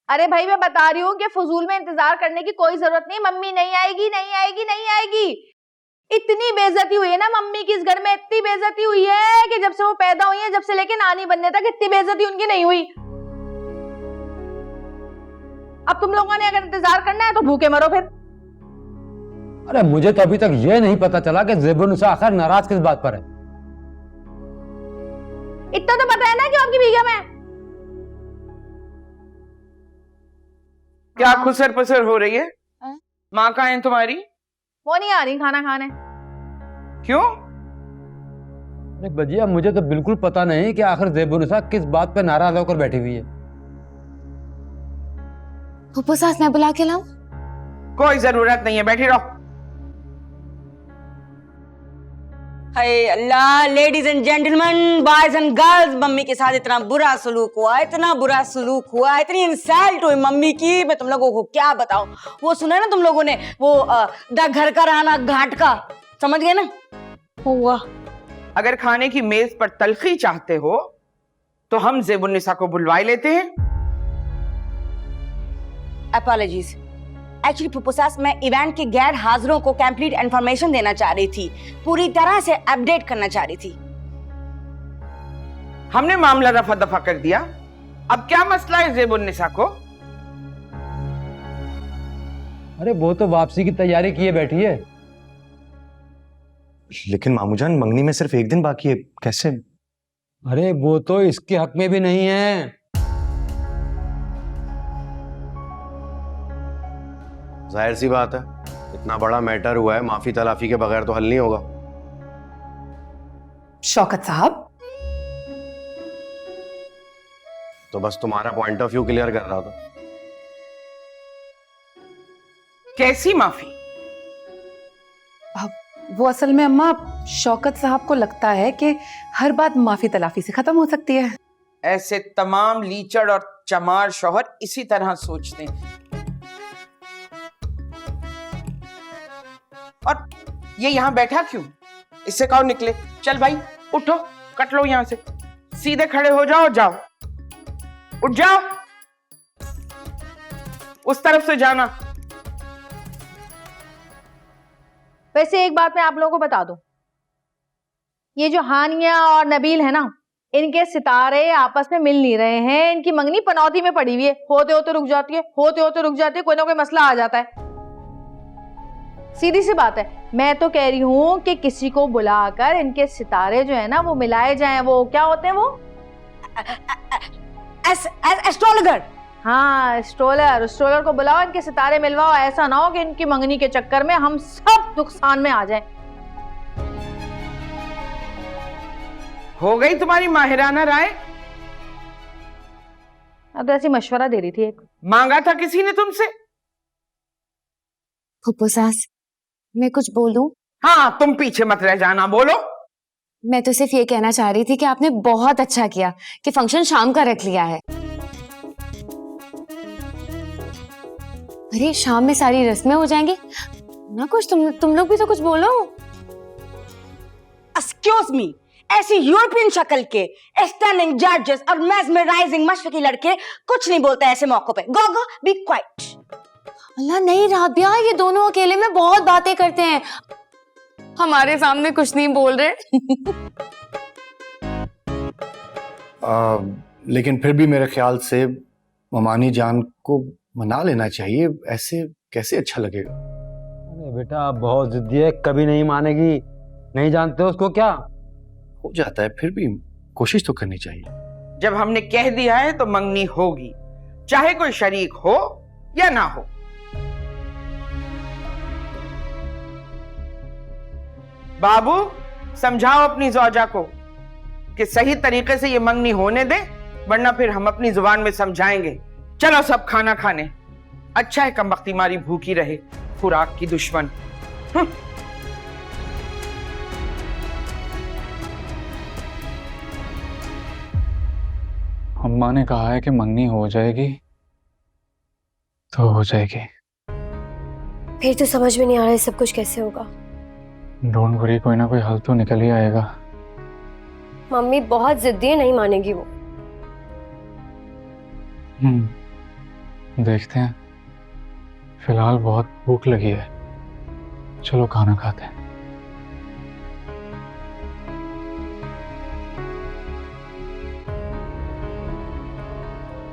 अरे भाई मैं बता रही हूँ कि फजूल में इंतजार करने की कोई जरूरत नहीं। मम्मी नहीं आएगी, नहीं आएगी, नहीं आएगी। इतनी बेइज्जती हुई है ना मम्मी की इस घर में, इतनी बेइज्जती हुई है कि जब से वो पैदा हुई है, जब से लेके नानी बनने तक इतनी बेइज्जती उनकी नहीं हुई। अब तुम लोगों ने अगर इंतजार करना है तो भूखे मरो फिर। अरे मुझे तो अभी तक ये नहीं पता चला कि ज़ेबुन्निसा आखिर नाराज किस बात पर है। इतना तो पता है ना कि आपकी बेगम है। क्या खुसर पुसर हो रही है? माँ कहाँ है तुम्हारी? वो नहीं आ रही खाना खाने। क्यों? अरे भजिया मुझे तो बिल्कुल पता नहीं कि आखिर ज़ेबुन्निसा किस बात पे नाराज होकर बैठी हुई है। फूफो सास मैं बुला के लाऊं? कोई जरूरत नहीं है, बैठी रहो। हाय अल्लाह, ladies and gentleman, boys and girls, mummy के साथ इतना बुरा सलूक हुआ, इतना बुरा सलूक हुआ, इतनी इंसल्ट हुई मम्मी की, मैं तुम लोगों को क्या बताऊं। वो सुना है ना तुम लोगों ने, वो घर का रहना घाट का, समझ गए ना? हुआ। अगर खाने की मेज पर तलखी चाहते हो तो हम ज़ेबुन्निसा को बुलवाए लेते हैं। अपॉलॉजीज। एक्चुअली फूफो सास, मैं इवेंट के गैर हाजिरों को कंप्लीट इंफॉर्मेशन देना चाह रही थी, पूरी तरह से अपडेट करना चाह रही थी। हमने मामला रफा दफा कर दिया। अब क्या मसला है ज़ेबुन्निसा को? अरे वो तो वापसी की तैयारी किए बैठी है। लेकिन मामूजान, मंगनी में सिर्फ एक दिन बाकी है, कैसे? अरे वो तो इसके हक में भी नहीं है। जाहिर सी बात है, इतना बड़ा मैटर हुआ है, माफी तलाफी के बगैर तो हल नहीं होगा। शौकत साहब, तो बस तुम्हारा पॉइंट ऑफ व्यू क्लियर कर रहा था। कैसी माफी? वो असल में अम्मा, शौकत साहब को लगता है कि हर बात माफी तलाफी से खत्म हो सकती है। ऐसे तमाम लीचड़ और चमार शौहर इसी तरह सोचते हैं। और ये यहां बैठा क्यों? इससे कहो निकले। चल भाई उठो, कट लो यहां से, सीधे खड़े हो जाओ, जाओ, उठ जाओ, उस तरफ से जाना। वैसे एक बात मैं आप लोगों को बता दूं, ये जो हानिया और नबील है ना, इनके सितारे आपस में मिल नहीं रहे हैं। इनकी मंगनी पनौती में पड़ी हुई है, होते होते रुक जाती है, होते होते रुक जाती है, कोई ना कोई मसला आ जाता है। सीधी सी बात है, मैं तो कह रही हूं कि किसी को बुलाकर इनके सितारे जो है ना वो मिलाए जाएं। वो क्या होते हैं वो? एस्ट्रोलॉगर। हाँ, एस्ट्रोलर को बुलाओ, इनके सितारे मिलवाओ। ऐसा ना हो कि इनकी मंगनी के चक्कर में हम सब नुकसान में आ जाएं। हो गई तुम्हारी माहिराना राय? अब तो ऐसी मशवरा दे रही थी। एक मांगा था किसी ने तुमसे? फूफो सास, मैं कुछ बोलूं? हाँ, तुम पीछे मत रह जाना, बोलो। मैं तो सिर्फ ये कहना चाह रही थी कि आपने बहुत अच्छा किया कि फंक्शन शाम का रख लिया है। अरे शाम में सारी रस्में हो जाएंगी ना। कुछ तुम लोग भी तो कुछ बोलो। एक्सक्यूज मी, ऐसी यूरोपियन शक्ल के स्टनिंग जजेस और मेस्मराइजिंग मशरकी लड़के कुछ नहीं बोलते ऐसे मौकों पे। गो गो, बी क्वाइट। अल्लाह नहीं राबिया, ये दोनों अकेले में बहुत बातें करते हैं, हमारे सामने कुछ नहीं बोल रहे। लेकिन फिर भी मेरे ख्याल से ममानी जान को मना लेना चाहिए, ऐसे कैसे अच्छा लगेगा? अरे बेटा बहुत जिद्दी है, कभी नहीं मानेगी। नहीं जानते हो उसको क्या हो जाता है, फिर भी कोशिश तो करनी चाहिए। जब हमने कह दिया है तो मंगनी होगी, चाहे कोई शरीक हो या ना हो। बाबू, समझाओ अपनी ज़ौजा को कि सही तरीके से ये मंगनी होने दे, वरना फिर हम अपनी जुबान में समझाएंगे। चलो सब खाना खाने। अच्छा है कमबख्ती मारी भूखी रहे, खुराक की दुश्मन। अम्मा ने कहा है कि मंगनी हो जाएगी तो हो जाएगी। फिर तो समझ में नहीं आ रहा है सब कुछ कैसे होगा। डोंट वरी, कोई ना कोई हल तो निकल ही आएगा। मम्मी बहुत जिद्दी है, नहीं मानेगी वो। देखते हैं। फिलहाल बहुत भूख लगी है, चलो खाना खाते हैं।